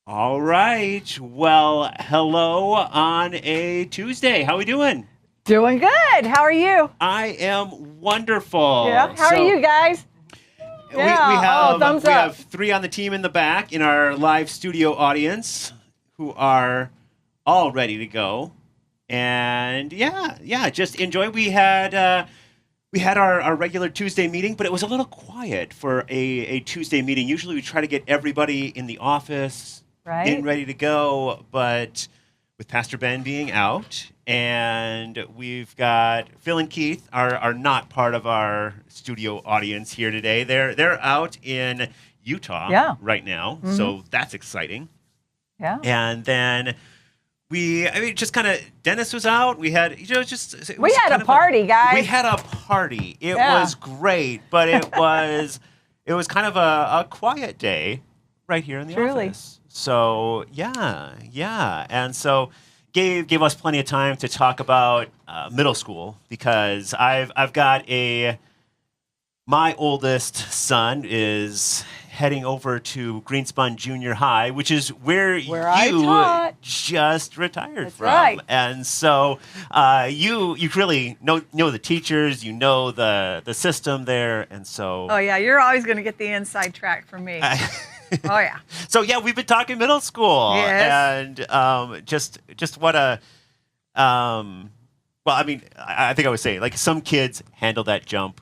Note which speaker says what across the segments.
Speaker 1: All right. Well, hello on a Tuesday. How we doing?
Speaker 2: Doing good. How are you?
Speaker 1: I am wonderful.
Speaker 2: Yeah. How are you guys?
Speaker 1: We
Speaker 2: Yeah. Thumbs
Speaker 1: we
Speaker 2: up.
Speaker 1: have three on the team in the back in our live studio audience who are all ready to go. And yeah, just enjoy. We had our regular Tuesday meeting, but it was a little quiet for a Tuesday meeting. Usually we try to get everybody in the office
Speaker 2: Right.
Speaker 1: in ready to go, but with Pastor Ben being out, and we've got Phil and Keith are not part of our studio audience here today. They're out in Utah right now, so that's exciting.
Speaker 2: Yeah.
Speaker 1: And then just kind of Dennis was out. We had
Speaker 2: We had a party, guys.
Speaker 1: We had a party. It was great, but it was kind of a quiet day right here in the office. So yeah, and so gave us plenty of time to talk about middle school because I've got my oldest son is heading over to Greenspun Junior High, which is where
Speaker 2: I
Speaker 1: you
Speaker 2: taught.
Speaker 1: just retired
Speaker 2: That's
Speaker 1: from.
Speaker 2: right.
Speaker 1: And so you really know the teachers, you know the system there, and so
Speaker 2: Oh yeah, you're always going to get the inside track from me. Oh yeah.
Speaker 1: So yeah, we've been talking middle school,
Speaker 2: Yes.
Speaker 1: and just what a well, I mean, I think I was saying like some kids handle that jump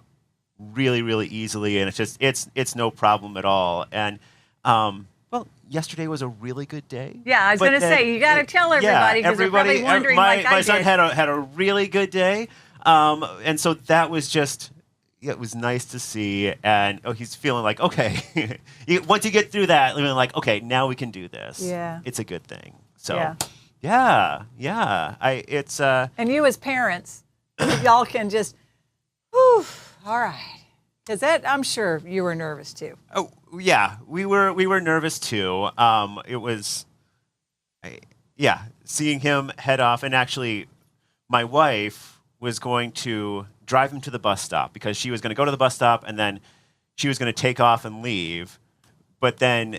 Speaker 1: really easily, and it's no problem at all. And well, yesterday was a really good day.
Speaker 2: Yeah, I was going to say you got to tell everybody because they're probably wondering like I
Speaker 1: my
Speaker 2: did.
Speaker 1: son had a really good day, and so that was just. It was nice to see, and he's feeling like, okay, once you get through that, feeling like, okay, now we can do this.
Speaker 2: Yeah.
Speaker 1: It's a good thing. So, yeah. It's
Speaker 2: And you as parents, y'all can just, whew, all right. Because that, I'm sure you were nervous too.
Speaker 1: Oh, yeah, we were nervous too. It was, seeing him head off, and actually, my wife was going to drive him to the bus stop because she was going to go to the bus stop and then she was going to take off and leave. But then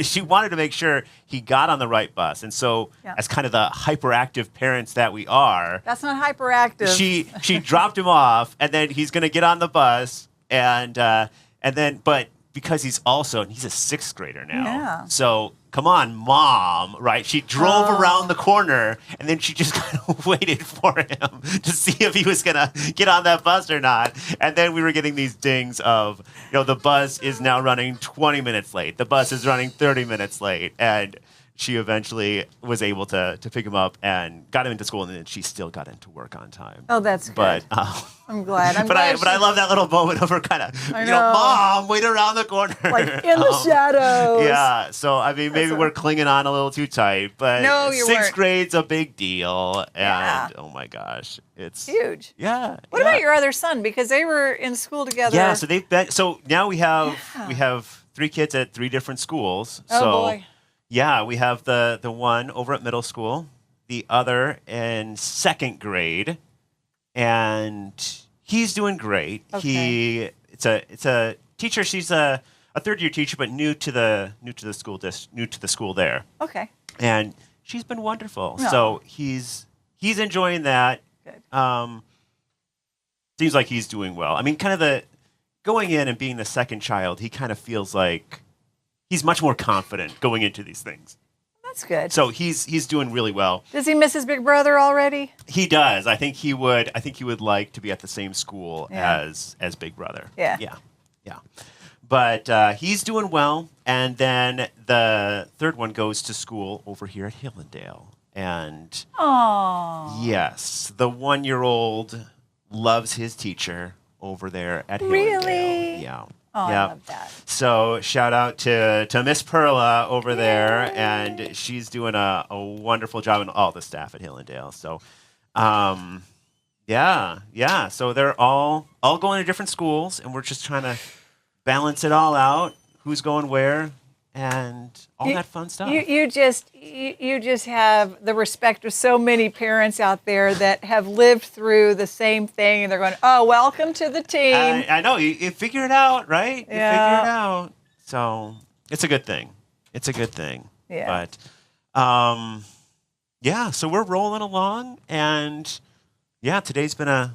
Speaker 1: she wanted to make sure he got on the right bus. And so as kind of the hyperactive parents that we are,
Speaker 2: that's not hyperactive.
Speaker 1: She dropped him off and then he's going to get on the bus and then, but because he's a sixth grader now.
Speaker 2: Yeah.
Speaker 1: So come on, Mom, right? She drove around the corner and then she just kind of waited for him to see if he was going to get on that bus or not. And then we were getting these dings of, the bus is now running 20 minutes late. The bus is running 30 minutes late. And she eventually was able to pick him up and got him into school, and then she still got into work on time.
Speaker 2: Oh, that's good.
Speaker 1: But
Speaker 2: I'm glad.
Speaker 1: but I love that little moment of her kind of, Mom, wait around the corner.
Speaker 2: Like in the shadows.
Speaker 1: Yeah. So, I mean, maybe we're clinging on a little too tight, but
Speaker 2: no, you
Speaker 1: 6th
Speaker 2: weren't.
Speaker 1: grade's a big deal. And oh my gosh, it's
Speaker 2: huge.
Speaker 1: Yeah.
Speaker 2: What about your other son? Because they were in school together.
Speaker 1: Yeah. So so now we have 3 kids at 3 different schools.
Speaker 2: Oh,
Speaker 1: so,
Speaker 2: boy.
Speaker 1: Yeah, we have the one over at middle school, the other in 2nd grade, and he's doing great.
Speaker 2: Okay.
Speaker 1: It's a teacher. She's a 3rd-year teacher, but new to the school there.
Speaker 2: Okay.
Speaker 1: And she's been wonderful.
Speaker 2: No.
Speaker 1: So he's enjoying that.
Speaker 2: Good.
Speaker 1: Seems like he's doing well. I mean, kind of going in and being the second child, he kind of feels like he's much more confident going into these things.
Speaker 2: That's good.
Speaker 1: So he's doing really well.
Speaker 2: Does he miss his big brother already?
Speaker 1: He does. I think he would like to be at the same school as Big Brother.
Speaker 2: Yeah.
Speaker 1: Yeah. But he's doing well. And then the 3rd one goes to school over here at Hillendale. And yes, the 1-year-old loves his teacher over there at Hillendale.
Speaker 2: Really?
Speaker 1: Yeah.
Speaker 2: Oh,
Speaker 1: yeah.
Speaker 2: I love that.
Speaker 1: So shout out to Miss Perla over there, and she's doing a wonderful job, and all the staff at Hillendale. So, yeah. So they're all going to different schools, and we're just trying to balance it all out. Who's going where, and all that fun stuff.
Speaker 2: You just have the respect of so many parents out there that have lived through the same thing, and they're going, "Oh, welcome to the team."
Speaker 1: I know you figure it out, right?
Speaker 2: Yeah.
Speaker 1: You figure it out. So it's a good thing.
Speaker 2: Yeah.
Speaker 1: But yeah. So we're rolling along, and yeah, today's been a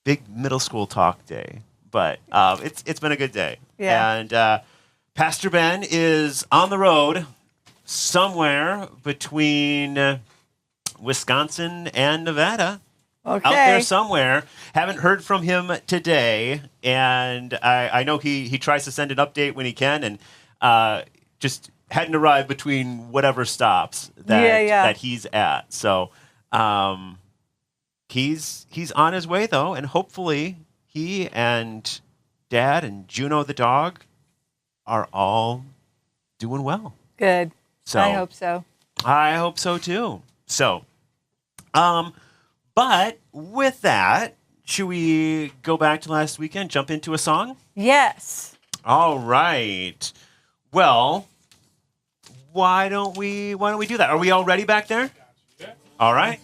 Speaker 1: big middle school talk day, but it's been a good day.
Speaker 2: Yeah.
Speaker 1: And Pastor Ben is on the road somewhere between Wisconsin and Nevada.
Speaker 2: Okay.
Speaker 1: Out there somewhere. Haven't heard from him today. And I know he tries to send an update when he can, and just hadn't arrived between whatever stops that he's at. So he's on his way, though, and hopefully he and Dad and Juno the dog are all doing well.
Speaker 2: Good.
Speaker 1: So
Speaker 2: I hope so.
Speaker 1: I hope so too. So, but with that, should we go back to last weekend, jump into a song?
Speaker 2: Yes.
Speaker 1: All right. Well, why don't we do that? Are we all ready back there? All right.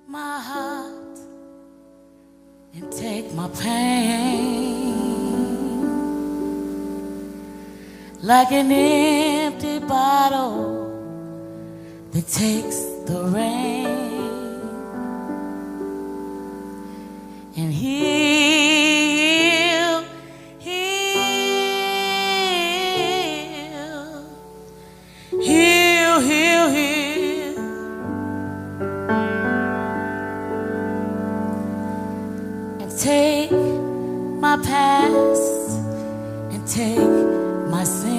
Speaker 3: My heart and take my pain like an empty bottle that takes the rain and heal and take my past and take my sins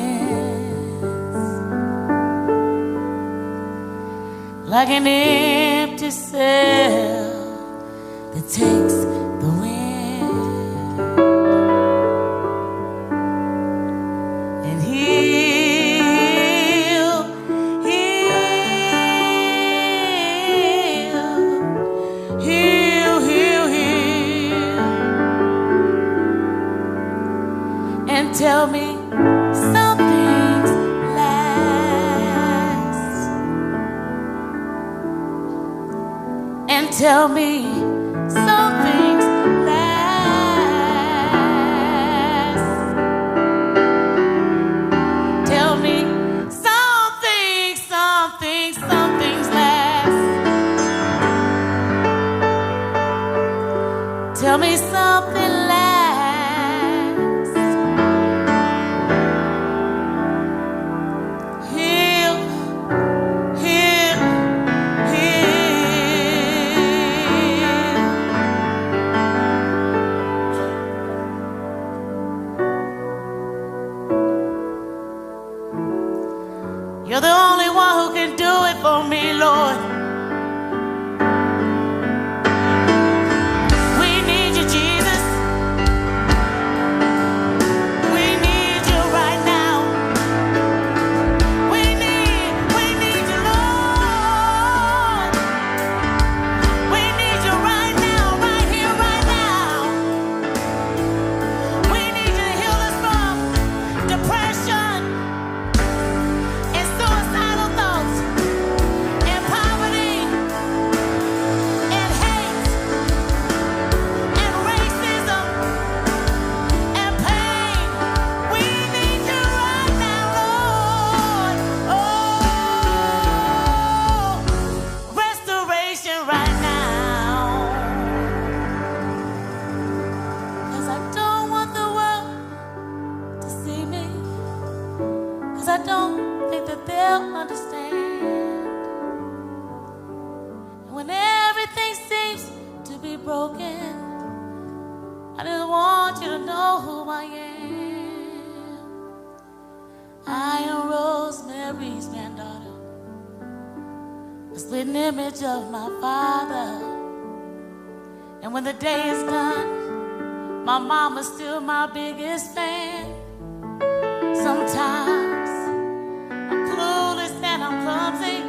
Speaker 3: like an empty cell that takes the wind and heal and tell me some things last and tell me some things last. Tell me some things last. Tell me something last. sweet granddaughter, a split image of my father. And when the day is done, my mama's still my biggest fan. Sometimes I'm clueless and I'm clumsy,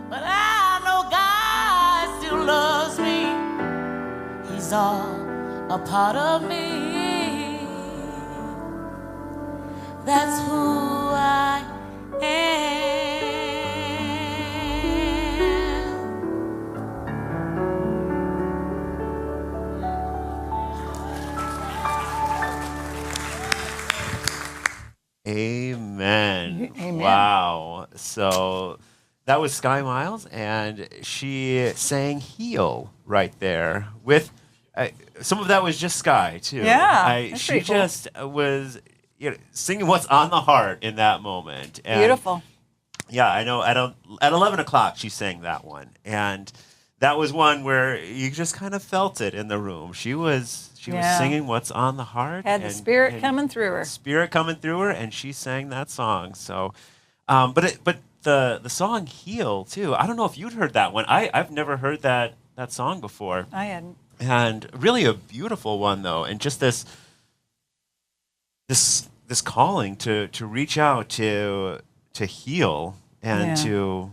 Speaker 3: but I know God still loves me. He's all a part of me. That's who I am.
Speaker 1: Amen.
Speaker 2: Amen.
Speaker 1: Wow. So that was Sky Miles, and she sang "Heal" right there. With some of that was just Sky too.
Speaker 2: Yeah, that's
Speaker 1: she
Speaker 2: pretty cool.
Speaker 1: just was singing what's on the heart in that moment. And
Speaker 2: Beautiful.
Speaker 1: yeah, I know. At 11 o'clock, she sang that one, and that was one where you just kind of felt it in the room. She was singing what's on the heart.
Speaker 2: Had the Spirit coming through her.
Speaker 1: Spirit coming through her, and she sang that song. So, but the song "Heal" too. I don't know if you'd heard that one. I've never heard that song before.
Speaker 2: I hadn't.
Speaker 1: And really a beautiful one though, and just this calling to reach out to heal and to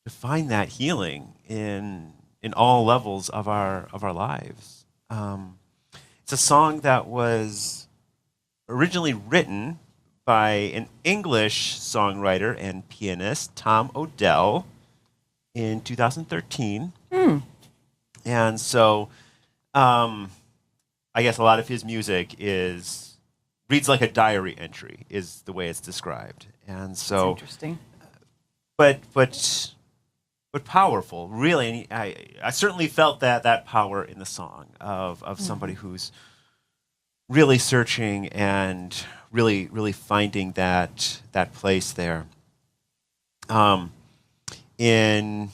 Speaker 1: find that healing in all levels of our lives. It's a song that was originally written by an English songwriter and pianist, Tom Odell, in 2013. And so I guess a lot of his music reads like a diary entry, is the way it's described. And so
Speaker 2: That's interesting.
Speaker 1: but powerful, really. And I certainly felt that power in the song of somebody who's really searching and really finding that place there. In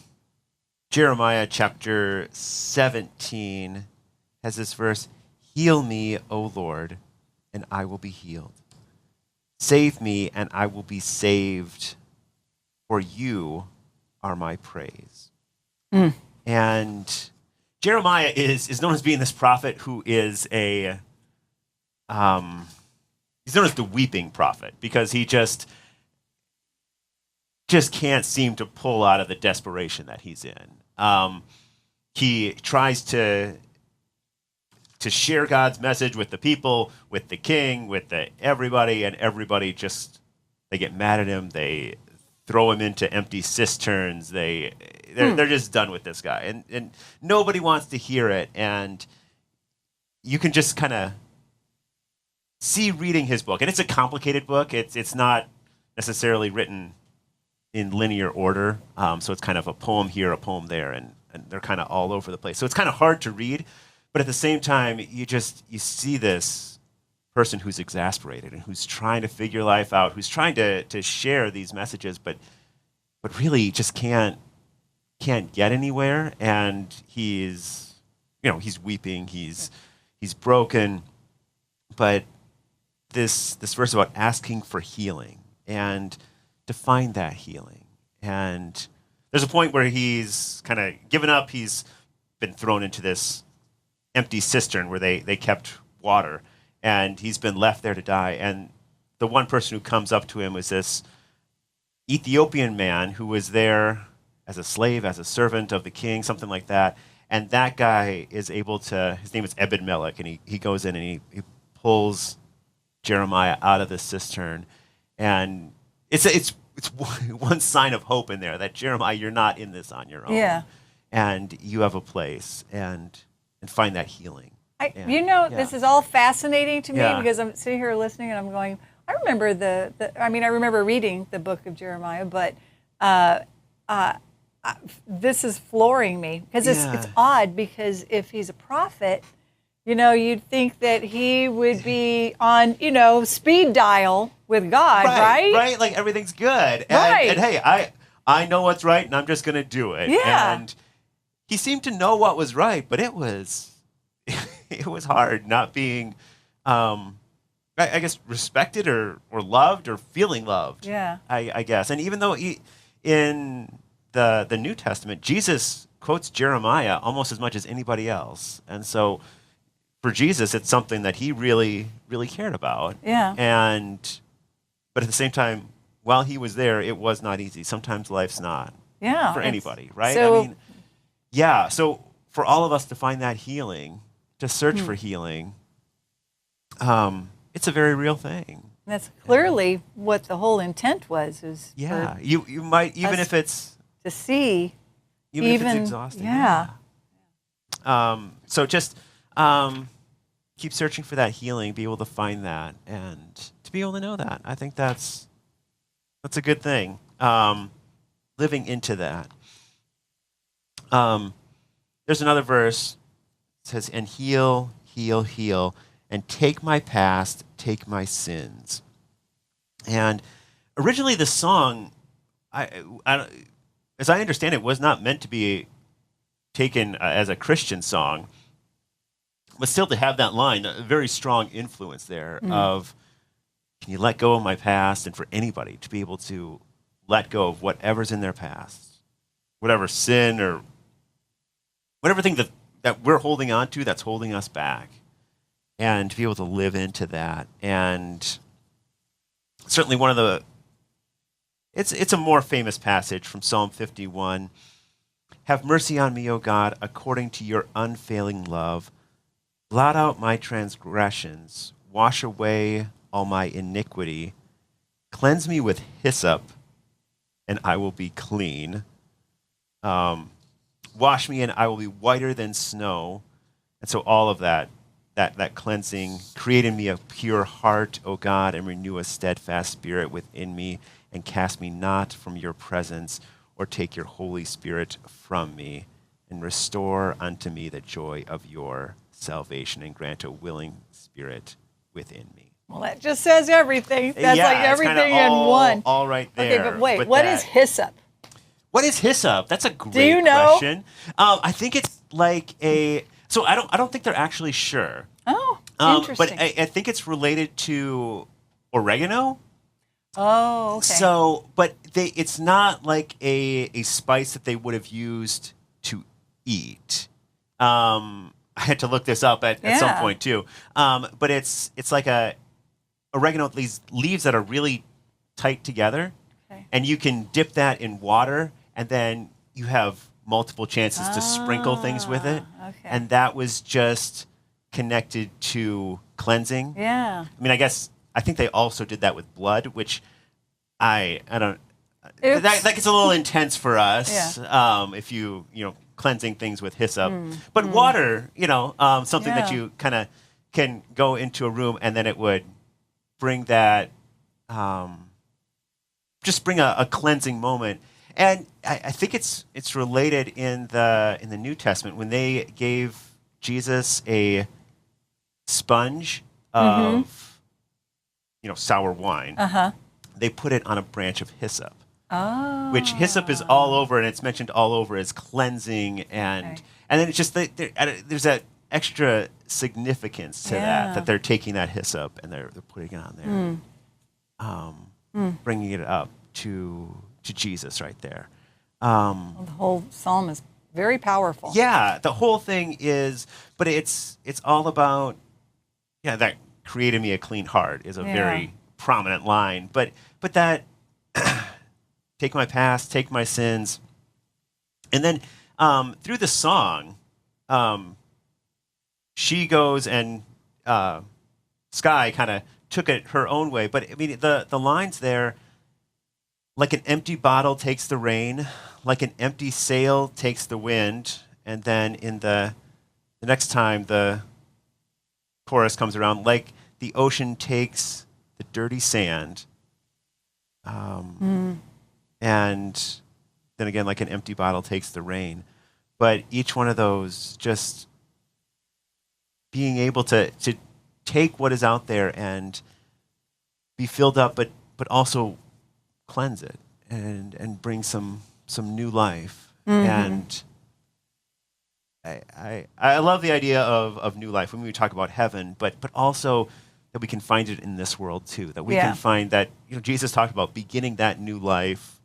Speaker 1: Jeremiah chapter 17 has this verse, "Heal me, O Lord, and I will be healed. Save me, and I will be saved, for you are my praise." And Jeremiah is known as being this prophet who is he's known as the weeping prophet, because he just can't seem to pull out of the desperation that he's in. He tries to share God's message with the people, with the king, with everybody, and everybody they get mad at him. They throw him into empty cisterns. They're just done with this guy, and nobody wants to hear it. And you can just kind of see reading his book, and it's a complicated book. It's not necessarily written in linear order, so it's kind of a poem here, a poem there, and they're kind of all over the place. So it's kind of hard to read, but at the same time, you see this person who's exasperated and who's trying to figure life out, who's trying to share these messages, but really just can't get anywhere. And he's weeping, he's broken. But this verse about asking for healing and to find that healing. And there's a point where he's kind of given up. He's been thrown into this empty cistern where they kept water, and he's been left there to die. And the one person who comes up to him is this Ethiopian man who was there as a slave, as a servant of the king, something like that. And that guy is able to, his name is Ebed-Melech, and he goes in and he pulls Jeremiah out of the cistern. And it's one sign of hope in there, that Jeremiah, you're not in this on your own.
Speaker 2: Yeah.
Speaker 1: And you have a place, and find that healing.
Speaker 2: This is all fascinating to me,
Speaker 1: Yeah.
Speaker 2: because I'm sitting here listening and I'm going, I remember I remember reading the book of Jeremiah, but this is flooring me, because it's odd, because if he's a prophet, you'd think that he would be on, speed dial with God, right?
Speaker 1: Right, like everything's good.
Speaker 2: Right.
Speaker 1: And hey, I know what's right, and I'm just going to do it.
Speaker 2: Yeah.
Speaker 1: And he seemed to know what was right, but it was hard not being I guess, respected or loved or feeling loved.
Speaker 2: Yeah.
Speaker 1: I guess. And even though in the New Testament, Jesus quotes Jeremiah almost as much as anybody else. And so for Jesus, it's something that he really, really cared about.
Speaker 2: Yeah.
Speaker 1: But at the same time, while he was there, it was not easy. Sometimes life's not for anybody, right?
Speaker 2: So,
Speaker 1: I mean, yeah. So for all of us to find that healing, to search for healing, it's a very real thing.
Speaker 2: That's clearly what the whole intent was.
Speaker 1: Yeah, you might, even if it's
Speaker 2: to see,
Speaker 1: even if it's exhausting.
Speaker 2: Yeah.
Speaker 1: So just keep searching for that healing, be able to find that, and to be able to know that. I think that's a good thing. Living into that. There's another verse. It says, "And heal, heal, heal, and take my past, take my sins." And originally, the song, as I understand it, was not meant to be taken as a Christian song, but still to have that line, a very strong influence there of, can you let go of my past? And for anybody to be able to let go of whatever's in their past, whatever sin or whatever thing that we're holding on to that's holding us back, and to be able to live into that. And certainly one of the, it's a more famous passage from Psalm 51. "Have mercy on me, O God, according to your unfailing love. Blot out my transgressions. Wash away all my iniquity. Cleanse me with hyssop, and I will be clean. Wash me, and I will be whiter than snow." And so all of that cleansing, "create in me a pure heart, O God, and renew a steadfast spirit within me, and cast me not from your presence, or take your Holy Spirit from me, and restore unto me the joy of your salvation, and grant a willing spirit within me."
Speaker 2: Well, that just says everything. That's
Speaker 1: yeah,
Speaker 2: like everything in one.
Speaker 1: All right there.
Speaker 2: Okay, but wait, what is hyssop?
Speaker 1: What is hyssop? That's a great
Speaker 2: Do you know?
Speaker 1: question. I think it's like so I don't think they're actually sure.
Speaker 2: Oh, interesting.
Speaker 1: But I think it's related to oregano.
Speaker 2: Oh, okay.
Speaker 1: So, but it's not like a spice that they would have used to eat. I had to look this up at some point too. But it's like oregano, these leaves that are really tight together, and you can dip that in water, and then you have multiple chances to sprinkle things with it.
Speaker 2: Okay.
Speaker 1: And that was just connected to cleansing.
Speaker 2: Yeah.
Speaker 1: I mean, I think they also did that with blood, which I don't.
Speaker 2: Oops.
Speaker 1: That gets a little intense for us.
Speaker 2: Yeah.
Speaker 1: If you cleansing things with hyssop, but water, something that you kind of can go into a room, and then it would bring that, just bring a cleansing moment. And I think it's related in the New Testament when they gave Jesus a sponge of sour wine. They put it on a branch of hyssop.
Speaker 2: Oh.
Speaker 1: Which hyssop is all over, and it's mentioned all over as cleansing, and then it's just there's that extra significance to that they're taking that hyssop and they're putting it on there, bringing it up to Jesus right there.
Speaker 2: Well, the whole psalm is very powerful.
Speaker 1: Yeah, the whole thing is, but it's all about that "created me a clean heart" is a very prominent line, but that. Take my past, take my sins. And then through the song, she goes and Sky kind of took it her own way. But I mean, the lines there, like an empty bottle takes the rain, like an empty sail takes the wind. And then in the next time the chorus comes around, like the ocean takes the dirty sand. And then again, like an empty bottle takes the rain. But each one of those, just being able to take what is out there and be filled up, but also cleanse it and bring some new life. And I love the idea of new life when we talk about heaven, but also that we can find it in this world too. That we can find that, Jesus talked about beginning that new life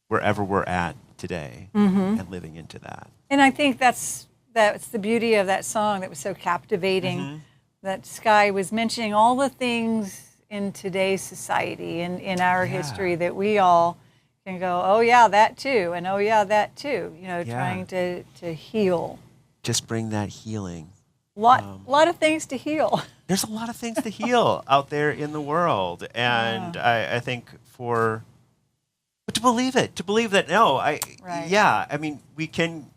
Speaker 1: wherever we're at today and living into that.
Speaker 2: And I think that's the beauty of that song that was so captivating. That Sky was mentioning all the things in today's society and in our history that we all can go, oh yeah, that too, and oh yeah, that too. Trying to heal.
Speaker 1: Just bring that healing.
Speaker 2: Lot of things to heal.
Speaker 1: There's a lot of things to heal out there in the world, and I think but to believe that I mean, we can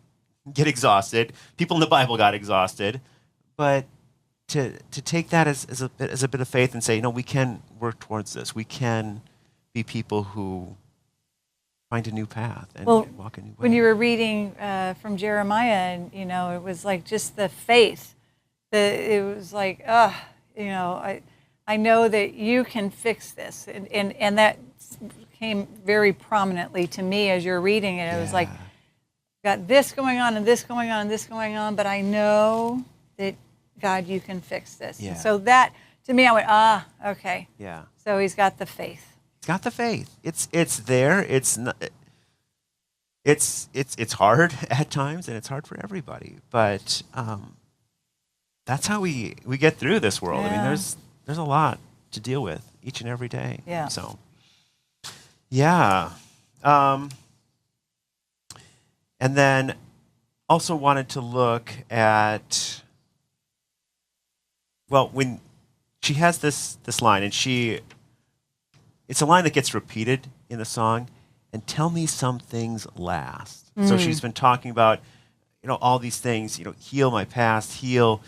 Speaker 1: get exhausted. People in the Bible got exhausted, but to take that as a bit of faith and say, we can work towards this. We can be people who find a new path and walk a new way.
Speaker 2: When you were reading from Jeremiah, and it was like just the faith. It was like, I know that you can fix this, and that came very prominently to me as you're reading it. It was like, got this going on and this going on and this going on, but I know that God, you can fix this. Yeah. And so that, to me, I went, okay.
Speaker 1: Yeah.
Speaker 2: So he's got the faith.
Speaker 1: He's got the faith. It's there. It's not. It's hard at times, and it's hard for everybody. But that's how we get through this world.
Speaker 2: Yeah.
Speaker 1: I mean, there's a lot to deal with each and every day.
Speaker 2: Yeah.
Speaker 1: So, yeah. And then also wanted to look at, when she has this line, and it's a line that gets repeated in the song, and tell me some things last. So she's been talking about, all these things, heal my past, heal,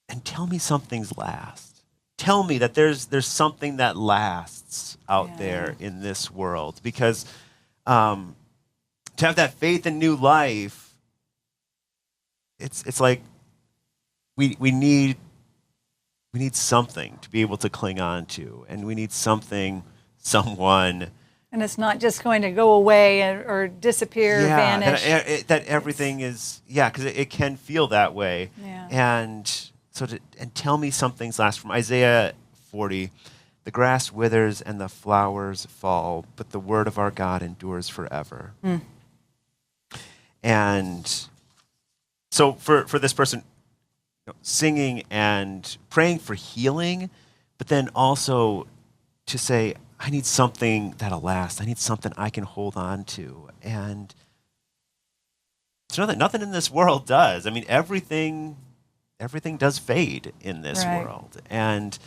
Speaker 1: and tell me some things last. Tell me that there's something that lasts out there in this world, because to have that faith in new life, it's like we need something to be able to cling on to, and we need someone.
Speaker 2: And it's not just going to go away or disappear, vanish.
Speaker 1: That everything is, because it can feel that way.
Speaker 2: Yeah.
Speaker 1: And so, and tell me something's last. From Isaiah 40, the grass withers and the flowers fall, but the word of our God endures forever. And so for this person, singing and praying for healing, but then also to say, I need something that'll last. I need something I can hold on to. And to know that nothing in this world does. I mean, everything does fade in this world. And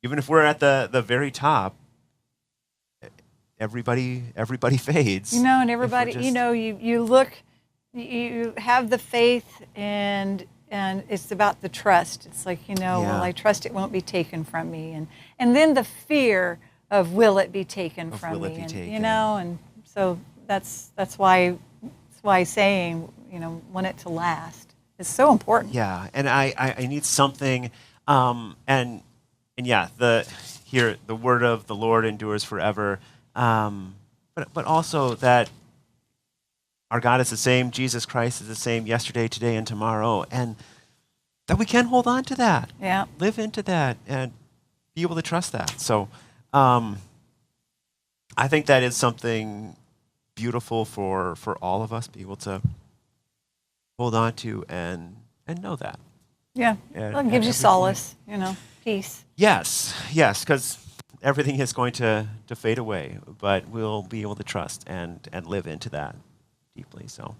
Speaker 1: even if we're at the very top, everybody fades.
Speaker 2: And everybody, you look, you have the faith, and it's about the trust. It's like, well, I trust it won't be taken from me. And then the fear of, will it be taken from me? And so that's why saying, want it to last is so important.
Speaker 1: Yeah, and I need something, the word of the Lord endures forever, but also that our God is the same, Jesus Christ is the same yesterday, today, and tomorrow, and that we can hold on to that, live into that, and be able to trust that. So I think that is something beautiful for all of us, be able to hold on to and know that.
Speaker 2: Yeah, it gives you solace, peace.
Speaker 1: Yes, because everything is going to fade away, but we'll be able to trust and live into that deeply. So,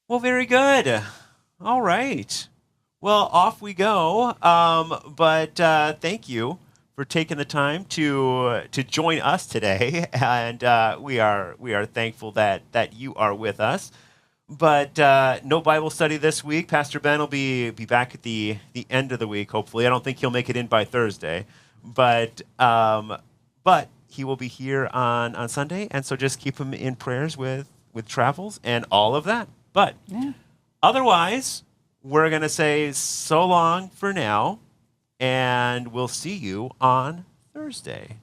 Speaker 1: well, very good. All right. Well, off we go. But thank you for taking the time to join us today, and we are thankful that you are with us. But no Bible study this week. Pastor Ben will be back at the end of the week, hopefully. I don't think he'll make it in by Thursday, but he will be here on Sunday, and so just keep him in prayers with travels and all of that. But otherwise, we're going to say so long for now, and we'll see you on Thursday.